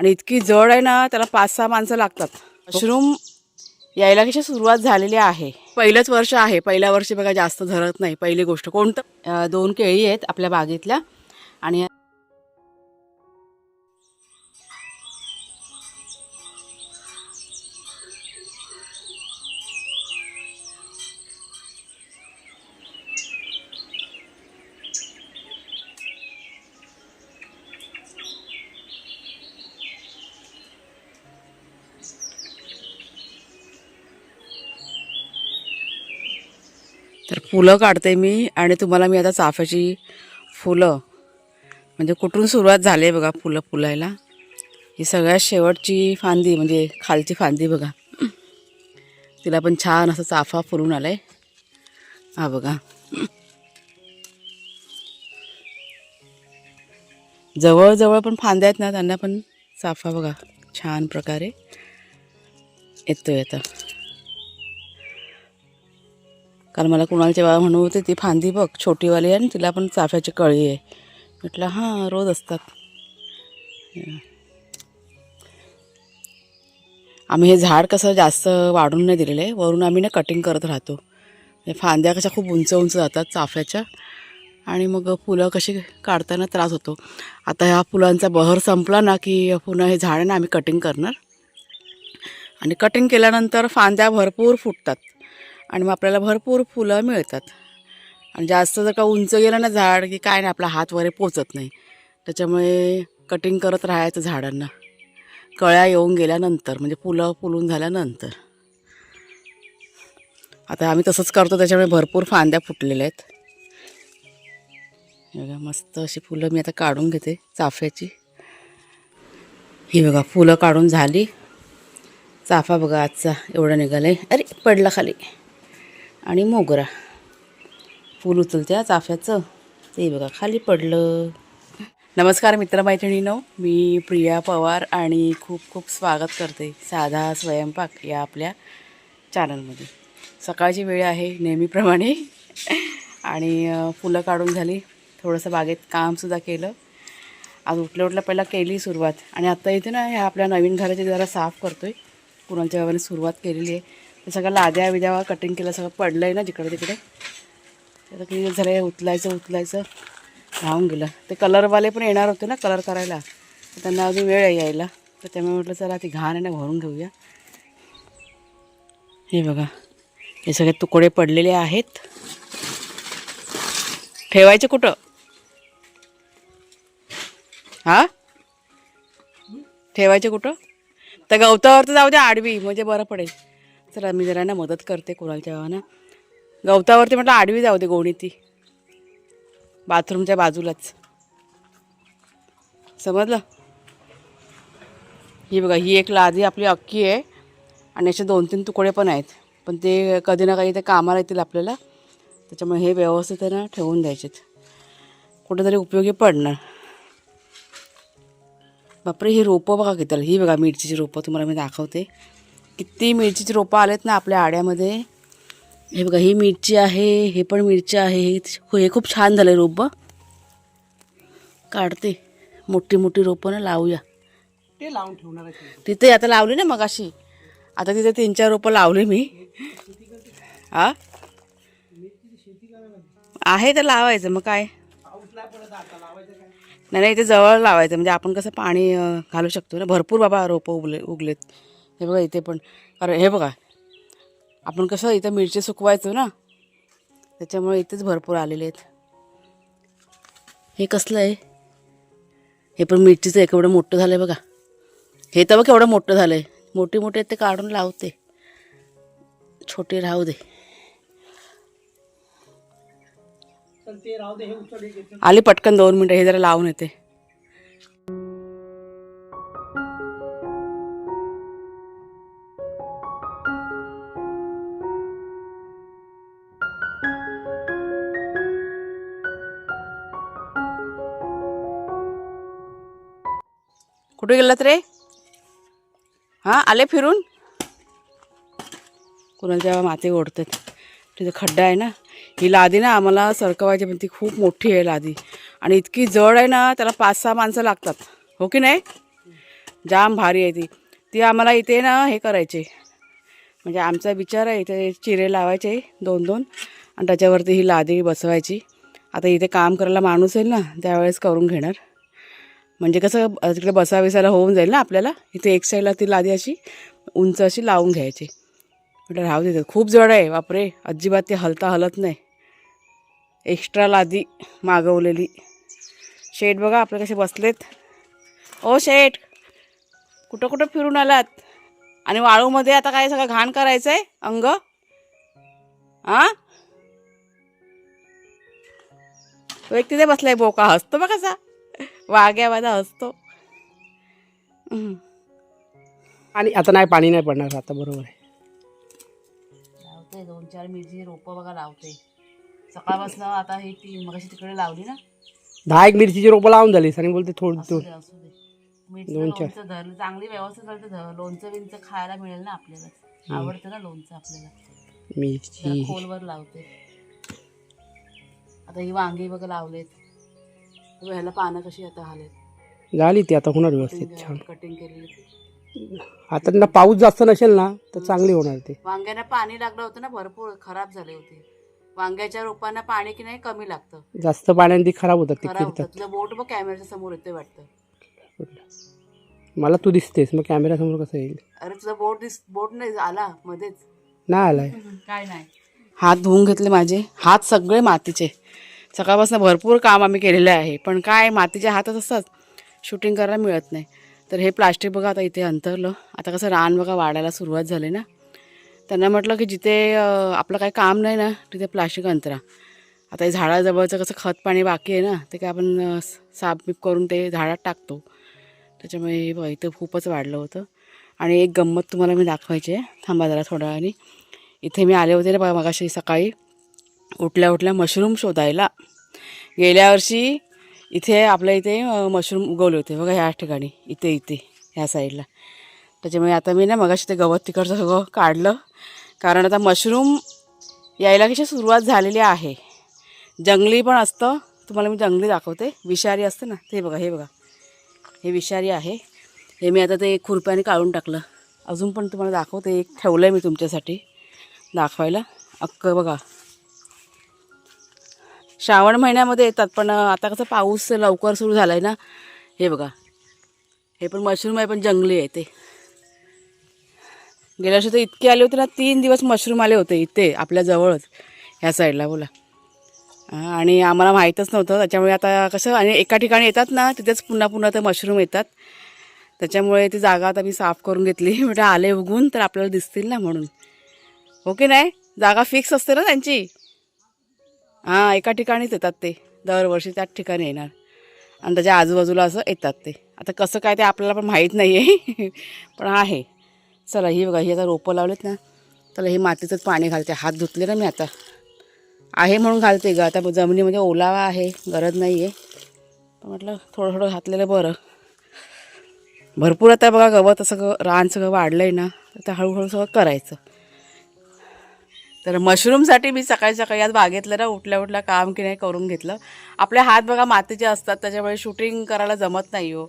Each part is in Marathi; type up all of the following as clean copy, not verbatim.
आणि इतकी जड आहे ना, त्याला 5-6 माणसं लागतात. मशरूम यायला कशी सुरुवात झालेली आहे. पहिलंच वर्ष आहे. पहिल्या वर्षी बघा जास्त धरत नाही. पहिली गोष्ट कोणतं 2 केळी आहेत आपल्या बागेतल्या आणि तर फुलं काढते मी आणि तुम्हाला मी आता चाफ्याची फुलं म्हणजे कुठून सुरुवात झाली आहे बघा फुलं फुलायला. ही सगळ्यात शेवटची फांदी म्हणजे खालची फांदी बघा, तिला पण छान असं चाफा फुलून आलाय. हा बघा, जवळजवळ पण फांद्या आहेत ना, त्यांना पण चाफा बघा छान प्रकारे येतोय आता. काल मला कुणालचे बाबा म्हणत होते ती फांदी बघ छोटीवाली आहे आणि तिला पण चाफ्याची कळी आहे. म्हटलं हां, रोज असतात. आम्ही हे झाड कसं जास्त वाढून नाही दिलेलं आहे, वरून आम्ही ना कटिंग करत राहतो. हे फांद्या कशा खूप उंच उंच जातात चाफ्याच्या आणि मग फुलं कशी काढताना त्रास होतो. आता ह्या फुलांचा बहर संपला ना की पुन्हा हे झाड ना आम्ही कटिंग करणार आणि कटिंग केल्यानंतर फांद्या भरपूर फुटतात आणि मग आपल्याला भरपूर फुलं मिळतात. आणि जास्त जर का उंच गेलं ना झाड की काय नाही, आपला हात वगैरे पोचत नाही. त्याच्यामुळे कटिंग करत राहायचं झाडांना कळ्या येऊन गेल्यानंतर, म्हणजे फुलं फुलून झाल्यानंतर. आता आम्ही तसंच करतो, त्याच्यामुळे भरपूर फांद्या फुटलेल्या आहेत. बघा मस्त अशी फुलं मी आता काढून घेते चाफ्याची. ही बघा फुलं काढून झाली. चाफा बघा आजचा एवढा निघालाय, अरे पडला खाली. आणि मोगरा फूल उचलत्या चाफ्याचं ते बघा खाली पडलं. नमस्कार मित्रमैत्रिणींनो, मी प्रिया पवार आणि खूप खूप स्वागत करते साधा स्वयंपाक या आपल्या चॅनलमध्ये. सकाळची वेळ आहे नेहमीप्रमाणे आणि फुलं काढून झाली. थोडंसं बागेत कामसुद्धा केलं. आज उठल्या पहिला केली सुरुवात आणि आत्ता इथे ना ह्या आपल्या नवीन घराची जरा साफ करतो आहे. कुणाच्या बाबाने सुरुवात केलेली आहे. ते सगळं लाद्या विद्या कटिंग केलं, सगळं पडलं आहे ना जिकडे तिकडे. आता क्लिअर झालं आहे. उचलायचं राहून गेलं. ते कलरवाले पण येणार होते ना कलर करायला, तर त्यांना अजून वेळ आहे यायला. तर त्यामुळे म्हटलं चला ती घाण आहे ना भरून घेऊया. हे बघा हे सगळे तुकडे पडलेले आहेत. ठेवायचे कुठं? हां ठेवायचे कुठं? तर गवतावर तर जाऊ द्या आडवी, म्हणजे बरं पडेल. चला मी जरा ना मदत करते कुणालच्या भावांना. गवतावरती म्हटलं आडवी जाऊ दे गोणी, ती बाथरूमच्या बाजूलाच. समजलं? ही बघा ही एक लादी आपली अख्खी आहे आणि असे 2-3 तुकडे पण आहेत. पण ते कधी ना कधी ते कामाला येतील आपल्याला, त्याच्यामुळे हे व्यवस्थित आहे ना ठेवून द्यायचेत, कुठेतरी उपयोगी पडणार. बापरे ही रोपं बघा किती. ही बघा मिरचीची रोपं तुम्हाला मी दाखवते. किती मिरचीची रोपं आलेत ना आपल्या आड्यामध्ये. हे बघा ही मिरची आहे, हे पण मिरची आहे. हे खूप छान झालं रोपं. काढते मोठी मोठी रोपं ना लावूया. ते लावून ठेवणार तिथे आता लावली ना मगाशी, आता तिथे 3-4 रोपं लावली मी. हा आहे तर लावायचं मग काय. नाही इथे जवळ लावायचं, म्हणजे आपण कसं पाणी घालू शकतो ना. भरपूर बाबा रोपं उगलेत. हे बघा इथे पण. कारण हे बघा आपण कसं इथं मिरची सुकवायचो ना, त्याच्यामुळे इथेच भरपूर आलेले आहेत. हे कसलं आहे? हे पण मिरचीचं एक एवढं मोठं झालं आहे बघा. हे तर बघ एवढं मोठं झालं आहे. मोठी आहेत ते काढून लावते, छोटे राहू दे. आली पटकन 2 मिनटं. हे जरा लावून येते. कुठे गेलात रे? हां आले फिरून. कुणाच्या माती ओढतात. तिथे खड्डा आहे ना. ही लादी ना आम्हाला सरकवायची, पण ती खूप मोठी आहे लादी आणि इतकी जड आहे ना, त्याला 5-6 माणसं लागतात, हो की नाही? जाम भारी आहे ती. ती आम्हाला इथे ना हे करायचे, म्हणजे आमचा विचार आहे इथे चिरे लावायचे 2-2 आणि त्याच्यावरती ही लादी बसवायची. आता इथे काम करायला माणूस येईल ना त्यावेळेस करून घेणार, म्हणजे कसं तिकडे बसाविसायला होऊन जाईल ना आपल्याला. इथे एक साईडला ती लादी अशी उंच अशी लावून घ्यायची. म्हटलं राहू देतात, खूप जड आहे बापरे, अजिबात ते हलत नाही. एक्स्ट्रा लादी मागवलेली. शेठ बघा आपले कसे बसलेत. ओ शेठ, कुठं कुठं फिरून आलात आणि वाळूमध्ये आता काय सगळं घाण करायचं आहे अंग. हां, तो एक तिथे बसलाय बोका, हसतो बघ कसा, वाघ्यावादा हसतो. आणि आता नाही, पाणी नाही पडणार आता, बरोबर आहे. लावते 2-4 मिरची रोपं बघा लावते सकाळपासून. आता ही ती मगाशी तिकडे लावली ना, 10 मिरचीची रोपं लावून झालीस आणि बोलते थोडी असू दे. मिरची 2-4 लोणचं धरलं चांगली व्यवस्थित झालं तर लोणचं बिंचं खायला मिळेल ना आपल्याला. आवडतं ना लोणचं आपल्याला. मिरची. जरा खोलवर लावते. आता ही वांगी बघा लावलेत. ह्याला पानं कशी आता आलेत, झाली ती, आता होणार व्यवस्थित छान. कटिंग केलेली. आता ना पाऊस जास्त नसेल ना तर चांगली होणार ते. वांग्यांना पाणी लागलं होतं ना भरपूर, खराब झाले होते. वांग्याच्या रोपांना पाणी की नाही कमी लागतं, जास्त पाण्याने ती खराब होतात, ते खराब होतं. किरतात. तुझं बोट बघ कॅमेऱ्याच्या समोर येते वाटतं. मला तू दिसतेस, मग कॅमेरा समोर कसं येईल. अरे तुझा बोट नाही आला मध्येच. नाही आलाय. काय नाही. हात धुवून घेतले माझे, हात सगळे मातीचे. सकाळपासून भरपूर काम आम्ही केलेलं आहे, पण काय मातीचे हातच असतात, शूटिंग करायला मिळत नाही. तर हे प्लास्टिक बघा आता इथे अंतरलं. आता कसं रान बघा वाढायला सुरुवात झाली ना, त्यांना म्हटलं की जिथे आपलं काही काम नाही ना तिथे प्लास्टिक अंतरा. आता हे झाडाजवळचं कसं खत पाणी बाकी आहे ना, ते काय आपण साफबीफ करून ते झाडात टाकतो. त्याच्यामुळे बघा इथं खूपच वाढलं होतं. आणि एक गंमत तुम्हाला मी दाखवायची आहे, थांबा जरा थोड्या वेळाने. इथे मी आले होते ना बघा मगाशी सकाळी, उठल्या मशरूम शोधायला. गेल्या वर्षी इथे आपल्या इथे मशरूम उगवले होते बघा ह्या ठिकाणी, इथे ह्या साईडला. त्याच्यामुळे आता मी ना मगाशी ते गवत तिकडचं सगळं काढलं, कारण आता मशरूम यायला कशी सुरुवात झालेली आहे. जंगली पण असतं, तुम्हाला मी जंगली दाखवते. विषारी असतं ना ते बघा, हे बघा हे विषारी आहे. हे मी आता ते खुरप्याने काढून टाकलं. अजून पण तुम्हाला दाखवते, एक ठेवलं आहे मी तुमच्यासाठी दाखवायला. अख्खं बघा, श्रावण महिन्यामध्ये येतात, पण आता कसं पाऊस लवकर सुरू झाला आहे ना. हे बघा, हे पण मशरूम आहे, पण जंगली आहे ते. गेल्या वर्षी तर इतके आले होते ना, 3 दिवस मशरूम आले होते इथे आपल्या जवळच ह्या साईडला बोला. आणि आम्हाला माहीतच नव्हतं. त्याच्यामुळे आता कसं, आणि एका ठिकाणी येतात ना तिथेच पुन्हा ते मशरूम येतात. त्याच्यामुळे ती जागा आता मी साफ करून घेतली. म्हणजे आले उगून तर आपल्याला दिसतील ना म्हणून. हो की नाही, जागा फिक्स असते ना त्यांची. हां, एका ठिकाणीच येतात ते, दरवर्षी त्याच ठिकाणी येणार आणि त्याच्या आजूबाजूला असं येतात ते. आता कसं काय ते आपल्याला पण माहीत नाही आहे पण आहे. चला ही बघा, ही आता रोपं लावलेत ना, चला ही मातीचंच पाणी घालते. हात धुतले ना मी आता, आहे म्हणून घालते ग. आता जमिनीमध्ये ओलावा आहे, गरज नाही आहे, पण म्हटलं थोडं घातलेलं बरं. भरपूर आता बघा गवत सगळं, रान सगळं वाढलं आहे ना, आता हळूहळू सगळं करायचं. तर मशरूमसाठी मी सकाळी आज बागेतलं ना उठल्या काम की नाही करून घेतलं. आपले हात बघा मातीचे असतात, त्याच्यामुळे शूटिंग करायला जमत नाही हो.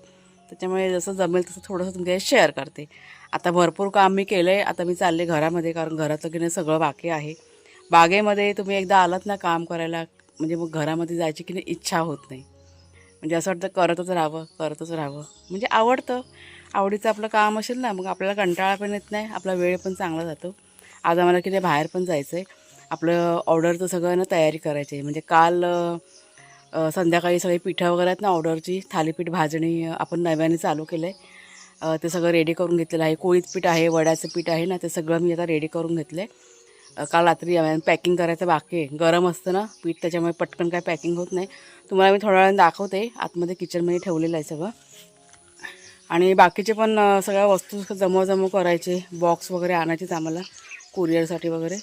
त्याच्यामुळे जसं जमेल तसं थोडंसं तुमच्याशी शेअर करते. आता भरपूर काम मी केलं आहे. आता मी चालले घरामध्ये, कारण घरातलं की नाही सगळं बाकी आहे. बागेमध्ये तुम्ही एकदा आलात ना काम करायला, म्हणजे मग घरामध्ये जायची की नाही इच्छा होत नाही. म्हणजे असं वाटतं करतच राहावं, म्हणजे आवडतं. आवडीचं आपलं काम असेल ना, मग आपल्याला कंटाळा पण येत नाही, आपला वेळ पण चांगला जातो. आज आम्हाला की नाही बाहेर पण जायचं आहे. आपलं ऑर्डरचं सगळं ना तयारी करायची आहे. म्हणजे काल संध्याकाळी सगळी पिठं वगैरे आहेत ना ऑर्डरची, थालीपीठ भाजणी आपण नव्याने चालू केलं आहे. ते सगळं रेडी करून घेतलेलं आहे. कोळीत पीठ आहे, वड्याचं पीठ आहे ना, ते सगळं मी आता रेडी करून घेतलं आहे. काल रात्री पॅकिंग करायचं बाकी आहे. गरम असतं ना पीठ, त्याच्यामुळे पटकन काय पॅकिंग होत नाही. तुम्हाला मी थोड्या वेळाने दाखवते. आतमध्ये किचनमध्ये ठेवलेलं आहे सगळं. आणि बाकीचे पण सगळ्या वस्तू जमव करायचे, बॉक्स वगैरे आणायचेच आम्हाला कुरिअरसाठी वगैरे.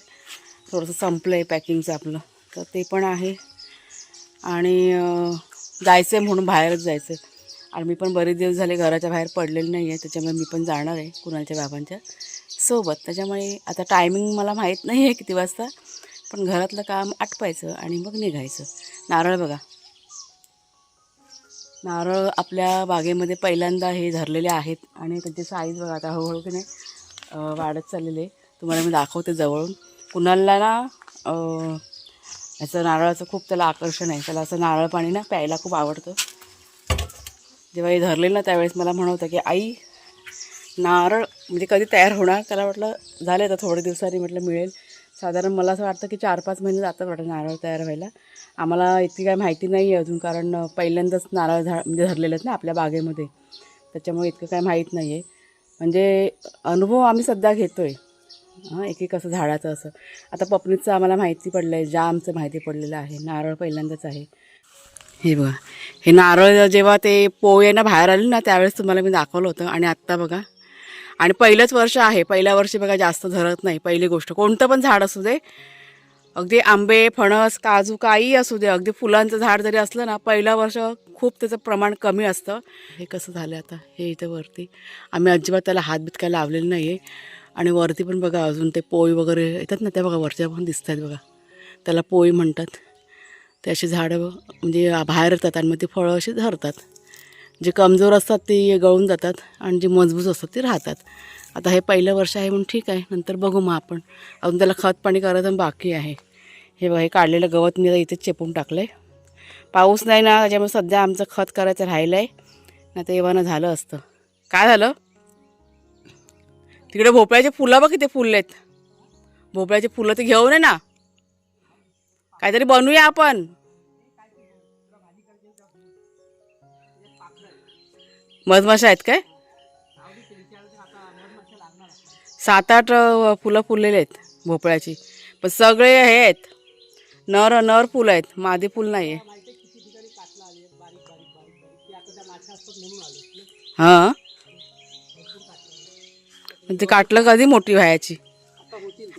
थोडंसं संपलं आहे पॅकिंगचं आपलं, तर ते पण आहे. आणि जायचं आहे म्हणून बाहेरच जायचं आहे. आणि मी पण बरेच दिवस झाले घराच्या बाहेर पडलेले नाही आहे, त्याच्यामुळे मी पण जाणार आहे कुणालच्या बाबांच्या सोबत. त्याच्यामुळे आता टायमिंग मला माहीत नाही आहे किती वाजता, पण घरातलं काम आटपायचं आणि मग निघायचं. नारळ बघा, नारळ आपल्या बागेमध्ये पहिल्यांदा हे धरलेले आहेत आणि त्यांची साईज बघा आता हळूहळू की नाही वाढत चाललेले. तुम्हाला मी दाखवते जवळून. कुणाला ना ह्याचं नारळाचं खूप त्याला आकर्षण आहे. त्याला असं नारळ पाणी ना प्यायला खूप आवडतं. जेव्हा हे धरले ना त्यावेळेस मला म्हणत की आई नारळ म्हणजे कधी तयार होणार. त्याला म्हटलं झाले आता थोडे दिवसांनी म्हटलं मिळेल. साधारण मला असं वाटतं की 4-5 महिने जातात वाटतं नारळ तयार व्हायला. आम्हाला इतकी काय माहिती नाही आहे अजून, कारण पहिल्यांदाच नारळ म्हणजे धरलेले आहेत ना आपल्या बागेमध्ये, त्याच्यामुळे इतकं काय माहीत नाही आहे. म्हणजे अनुभव आम्ही सध्या घेतो आहे एक असं झाडाचं असं. आता पपनीचं आम्हाला माहिती पडलं आहे, जामचं माहिती पडलेलं आहे, नारळ पहिल्यांदाच आहे. हे बघा हे नारळ जेव्हा ते पोय ना बाहेर आले ना त्यावेळेस तुम्हाला मी दाखवलं होतं. आणि आत्ता बघा, आणि पहिलंच वर्ष आहे. पहिल्या वर्षी बघा जास्त धरत नाही. पहिली गोष्ट कोणतं पण झाड असू दे, अगदी आंबे फणस काजू काही असू दे, अगदी फुलांचं झाड जरी असलं ना पहिलं वर्ष खूप त्याचं प्रमाण कमी असतं. हे कसं झालं आता हे इथं वरती आम्ही अजिबात त्याला हातबीत काय लावलेलं नाही आहे. आणि वरती पण बघा अजून ते पोई वगैरे येतात ना, त्या बघा वरच्या पण दिसत आहेत बघा, त्याला पोई म्हणतात. ते अशी झाडं म्हणजे बाहेर येतात आणि मग ती फळं अशी धरतात. जे कमजोर असतात ती गळून जातात आणि जे मजबूत असतात ते राहतात. आता हे पहिलं वर्ष आहे म्हणून ठीक आहे, नंतर बघू मग आपण. अजून त्याला खत पाणी करायचं बाकी आहे. हे बघा हे काढलेलं गवत मी इथेच चेपून टाकलं आहे. पाऊस नाही ना त्याच्यामुळे सध्या आमचं खत करायचं राहिलं आहे ना, ते एव्हाना झालं असतं. काय झालं तिकडे भोपळ्याचे फुलं बघ किती फुलले आहेत. भोपळ्याचे फुलं ते घेऊन ये ना, काहीतरी बनवूया आपण. मधमाशा आहेत काय? 7-8 फुलं फुललेले आहेत भोपळ्याची, पण सगळे हे आहेत नर फुलं आहेत, मादी फुल नाही आहे. हां ते काटलं कधी मोठी व्हायची.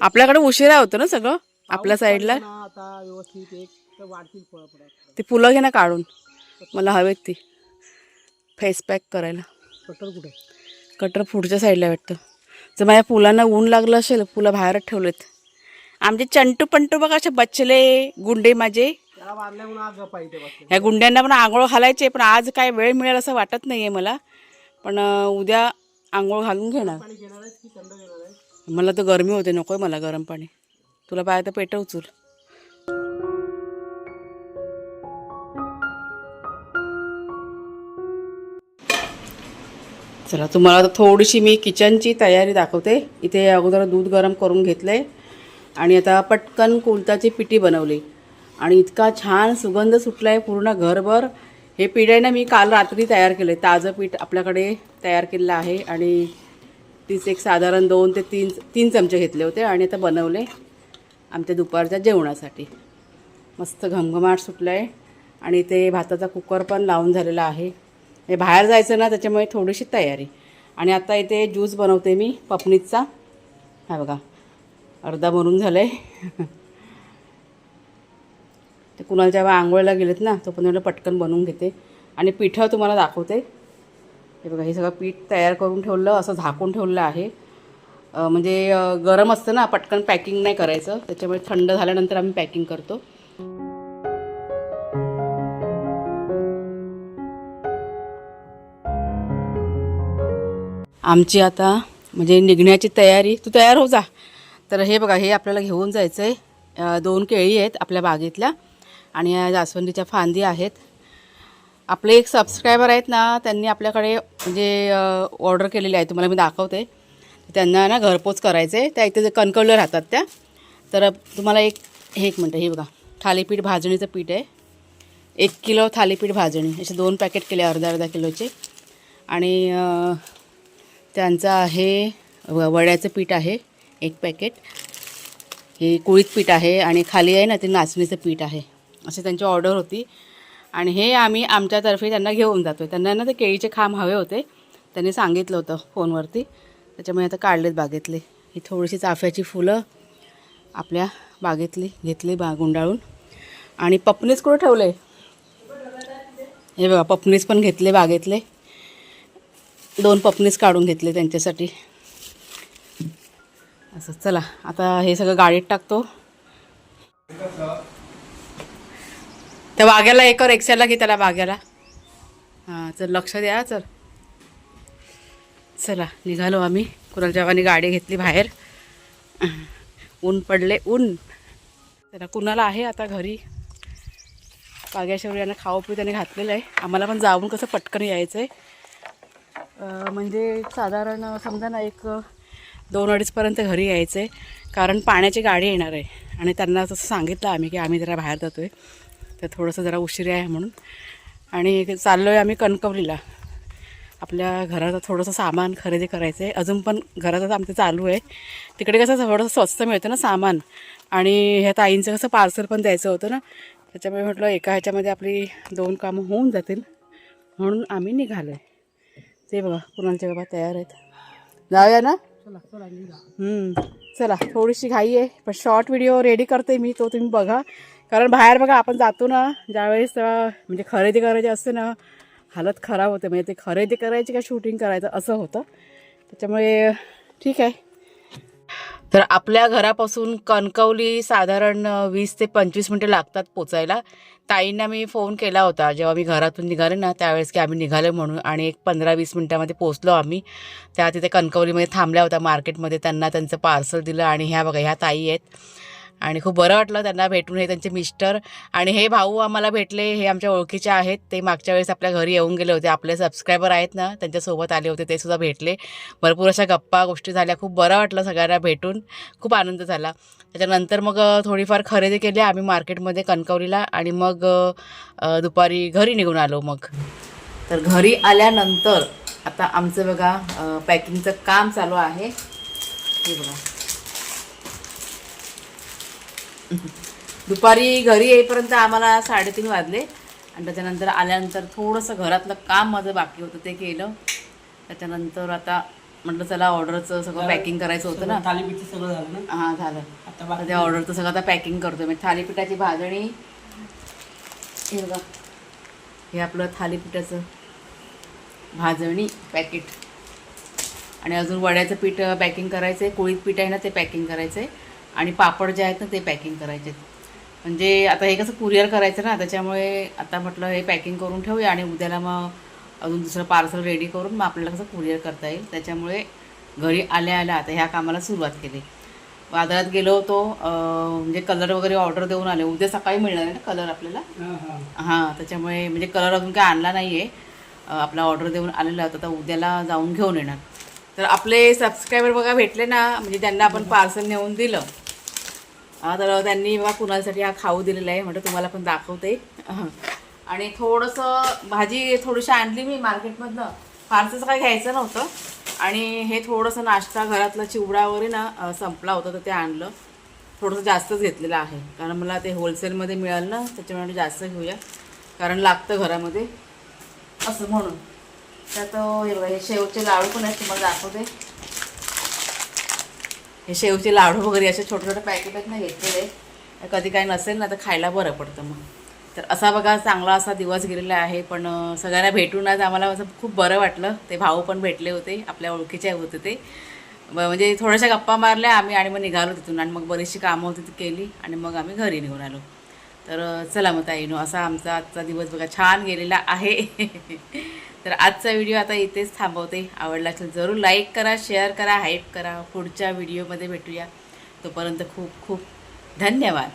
आपल्याकडे उशिरा होतं ना सगळं आपल्या साईडला. आता व्यवस्थित एक तर वाढतील फळं. ती फुलं घे ना काढून, मला हवेत ती फेस पॅक करायला. कटर कुठे? कटर पुढच्या साईडला वाटतं. जर माझ्या फुलांना ऊन लागलं असेल, फुलं बाहेरच ठेवलेत. आमचे चंटू पंटू बघा असे बचले गुंडे माझे. ह्या गुंड्यांना पण आंघोळ घालायचे, पण आज काय वेळ मिळेल असं वाटत नाही आहे मला. पण उद्या आंघोळ घालून घेणार. मला तर गरमी होते, नको आहे मला गरम पाणी. तुला पाहिजे तर पेटव चूल. चला तुम्हाला आता थोडीशी मी किचनची तयारी दाखवते. इथे अगोदर दूध गरम करून घेतलं आहे आणि आता पटकन कुळथाची पिठी बनवली आणि इतका छान सुगंध सुटला आहे पूर्ण घरभर. हे पीठ आहे ना मी काल रात्री तयार केलं आहे, ताजं पीठ आपल्याकडे तयार केलेलं आहे. आणि तीच एक साधारण 2 ते 3 चमचे घेतले होते आणि आता बनवले आमच्या दुपारच्या जेवणासाठी. मस्त घमघमाट सुटलं आहे आणि ते भाताचा कुकर पण लावून झालेला आहे. हे बाहेर जायचं ना त्याच्यामुळे थोडीशी तयारी. आणि आता इथे ज्यूस बनवते मी पपनीचा. हा बघा अर्धा भरून झालं आहे. ते कुणाला जेव्हा आंघोळीला गेलेत ना तो पण पटकन बनवून घेते. आणि पिठं तुम्हाला दाखवते. हे बघा हे सगळं पीठ तयार करून ठेवलं, असं झाकून ठेवलं आहे. म्हणजे गरम असतं ना, पटकन पॅकिंग नाही करायचं, त्याच्यामुळे थंड झाल्यानंतर आम्ही पॅकिंग करतो. आमची आता म्हणजे निघण्याची तयारी. तू तयार हो जा. तर हे बघा हे आपल्याला घेऊन जायचं आहे. 2 केळी आहेत आपल्या बागेतल्या आणि या जास्वंदीच्या फांदी आहेत. आपले एक सबस्क्रायबर आहेत ना, त्यांनी आपल्याकडे म्हणजे ऑर्डर केलेली आहे, तुम्हाला मी दाखवते. त्यांना ना घरपोच करायचे, त्या इथे जे कणकवलीला राहतात त्या. तर तुम्हाला एक मिनटं, हे बघा थालीपीठ भाजणीचं पीठ आहे. 1 किलो थालीपीठ भाजणी असे 2 पॅकेट केले अर्धा किलोचे. आणि त्यांचं आहे वड्याचं पीठ आहे 1 पॅकेट. हे कुळीत पीठ आहे आणि खाली आहे ना ते नाचणीचं पीठ आहे. अशी त्यांची ऑर्डर होती आणि हे आम्ही आमच्यातर्फे त्यांना घेऊन जातो आहे. त्यांना ना ते केळीचे खांब हवे होते, त्यांनी सांगितलं होतं फोनवरती, त्याच्यामुळे आता काढलेत बागेतले. ही थोडीशी चाफ्याची फुलं आपल्या बागेतली घेतली गुंडाळून. आणि पपनीस कुठं ठेवले? हे बघा पपनीस पण घेतले बागेतले. 2 पपनीस काढून घेतले त्यांच्यासाठी. असं चला आता हे सगळं गाडीत टाकतो. त्या वाघ्याला एकर एक्सेलला की त्याला वाघ्याला हां चल लक्ष द्या चल. चला निघालो आम्ही. कुणालच्या गावाने गाडी घेतली बाहेर. ऊन पडले ऊन. चला कुणाला आहे आता घरी. पाग्याशेवर यांना खाऊ पिऊ त्याने घातलेलं आहे. आम्हाला पण जाऊन कसं पटकन यायचं आहे. म्हणजे साधारण समजा ना 1-2-2:30पर्यंत घरी यायचं आहे. कारण पाण्याची गाडी येणार आहे आणि त्यांना तसं सांगितलं आम्ही की आम्ही जरा बाहेर जातो आहे तर थोडंसं जरा उशीर आहे म्हणून. आणि चाललो आहे आम्ही कणकवलीला. आपल्या घराचं थोडंसं सामान खरेदी करायचं आहे. अजून पण घरातच आमचं चालू आहे. तिकडे कसं थोडंसं स्वस्त मिळतं ना सामान. आणि ह्या ताईंचं कसं पार्सल पण द्यायचं होतं ना. त्याच्यामुळे म्हटलं एका ह्याच्यामध्ये आपली 2 कामं होऊन जातील म्हणून आम्ही निघालो आहे. ते बघा कुणालच्या बाबा तयार आहेत. जाऊया ना. चला थोडीशी घाई आहे पण शॉर्ट व्हिडिओ रेडी करते मी. तो तुम्ही बघा. कारण बाहेर बघा आपण जातो ना ज्यावेळेस तेव्हा म्हणजे खरेदी करायची असते ना हालत खराब होते. म्हणजे ते खरेदी करायची का शूटिंग करायचं असं होतं. त्याच्यामुळे ठीक आहे. तर आपल्या घरापासून कणकवली साधारण 20 ते 25 मिनटं लागतात पोचायला. ताईंना मी फोन केला होता जेव्हा मी घरातून निघाले ना त्यावेळेस की आम्ही निघालो म्हणून. आणि एक 15-20 मिनटामध्ये पोचलो आम्ही. त्या तिथे कणकवलीमध्ये थांबल्या होत्या मार्केटमध्ये. त्यांना त्यांचं पार्सल दिलं. आणि ह्या बघा ह्या ताई आहेत. आणि खूप बरं वाटलं त्यांना भेटून. हे त्यांचे मिस्टर आणि हे भाऊ आम्हाला भेटले. हे आमच्या ओळखीचे आहेत. ते मागच्या वेळेस आपल्या घरी येऊन गेले होते. आपले सबस्क्रायबर आहेत ना त्यांच्यासोबत आले होते. ते सुद्धा भेटले. भरपूर अशा गप्पा गोष्टी झाल्या. खूप बरं वाटलं सगळ्यांना भेटून. खूप आनंद झाला. त्याच्यानंतर मग थोडीफार खरेदी केली आम्ही मार्केटमध्ये कणकवलीला. आणि मग दुपारी घरी निघून आलो. मग तर घरी आल्यानंतर आता आमचं बघा पॅकिंगचं काम चालू आहे. हे बघा दुपारी घरी येईपर्यंत आम्हाला 3:30 वाजले. आणि त्याच्यानंतर आल्यानंतर थोडंसं घरातलं काम माझं बाकी होतं ते केलं. त्याच्यानंतर आता म्हटलं चला ऑर्डरचं सगळं पॅकिंग करायचं होतं ना. थालीपीठ सगळं झालं ना. हां झालं. आता त्या ऑर्डरचं सगळं आता पॅकिंग करतो मी. थालीपीठाची भाजणी हे बघा हे आपलं थालीपीठाचं भाजणी पॅकेट. आणि अजून वड्याचं पीठ पॅकिंग करायचं आहे. कोळीत पीठ आहे ना ते पॅकिंग करायचं आहे. आणि पापड जे आहेत ना ते पॅकिंग करायचे. म्हणजे आता हे कसं कुरिअर करायचं ना त्याच्यामुळे आता म्हटलं हे पॅकिंग करून ठेवूया. आणि उद्याला मग अजून दुसरं पार्सल रेडी करून मग आपल्याला कसं कुरिअर करता येईल. त्याच्यामुळे घरी आल्या आता ह्या कामाला सुरुवात केली. बाजारात गेलो होतो म्हणजे कलर वगैरे ऑर्डर देऊन आले. उद्या सकाळी मिळणार आहे ना कलर आपल्याला. हां त्याच्यामुळे म्हणजे कलर अजून काय आणला नाही आहे. आपला ऑर्डर देऊन आलेला होता तर उद्याला जाऊन घेऊन येणार. तर आपले सबस्क्रायबर बघा भेटले ना म्हणजे त्यांना आपण पार्सल नेऊन दिलं. तर त्यांनी बघा कुणालसाठी हा खाऊ दिलेला आहे. म्हटलं तुम्हाला पण दाखवते. आणि थोडंसं भाजी थोडीशी आणली मी मार्केटमधनं. फारसंच काय घ्यायचं नव्हतं. आणि हे थोडंसं नाश्ता घरातला चिवडा वगैरे ना संपला होता तर ते आणलं. थोडंसं जास्तच घेतलेलं आहे कारण मला ते होलसेलमध्ये मिळालं ना त्याच्यामुळे जास्त घेऊया कारण लागतं घरामध्ये असं म्हणून. त्यात हे शेवचे लाडू पण आहेत तुम्हाला दाखवते. हे शेवचे लाडू वगैरे असे छोटे छोटे पॅकेट आहेत ना घेतलेले. कधी काही नसेल ना तर खायला बरं पडतं मग. तर असा बघा चांगला असा दिवस गेलेला आहे. पण सगळ्यांना भेटून आज आम्हाला असं खूप बरं वाटलं. ते भाऊ पण भेटले होते आपल्या ओळखीचे होते ते. म्हणजे थोड्याशा गप्पा मारल्या आम्ही आणि मग निघालो तिथून. आणि मग बरीचशी कामं होती ती केली आणि मग आम्ही घरी निघून आलो. तर चला मग ताईनो असा आमचा आजचा दिवस बघा छान गेलेला आहे. तर आजचा व्हिडिओ आता इथेच थांबवते. आवडला असेल जरूर लाईक करा, शेअर करा, हाईप करा. पुढच्या व्हिडिओमध्ये भेटूया. तोपर्यंत खूप खूप धन्यवाद.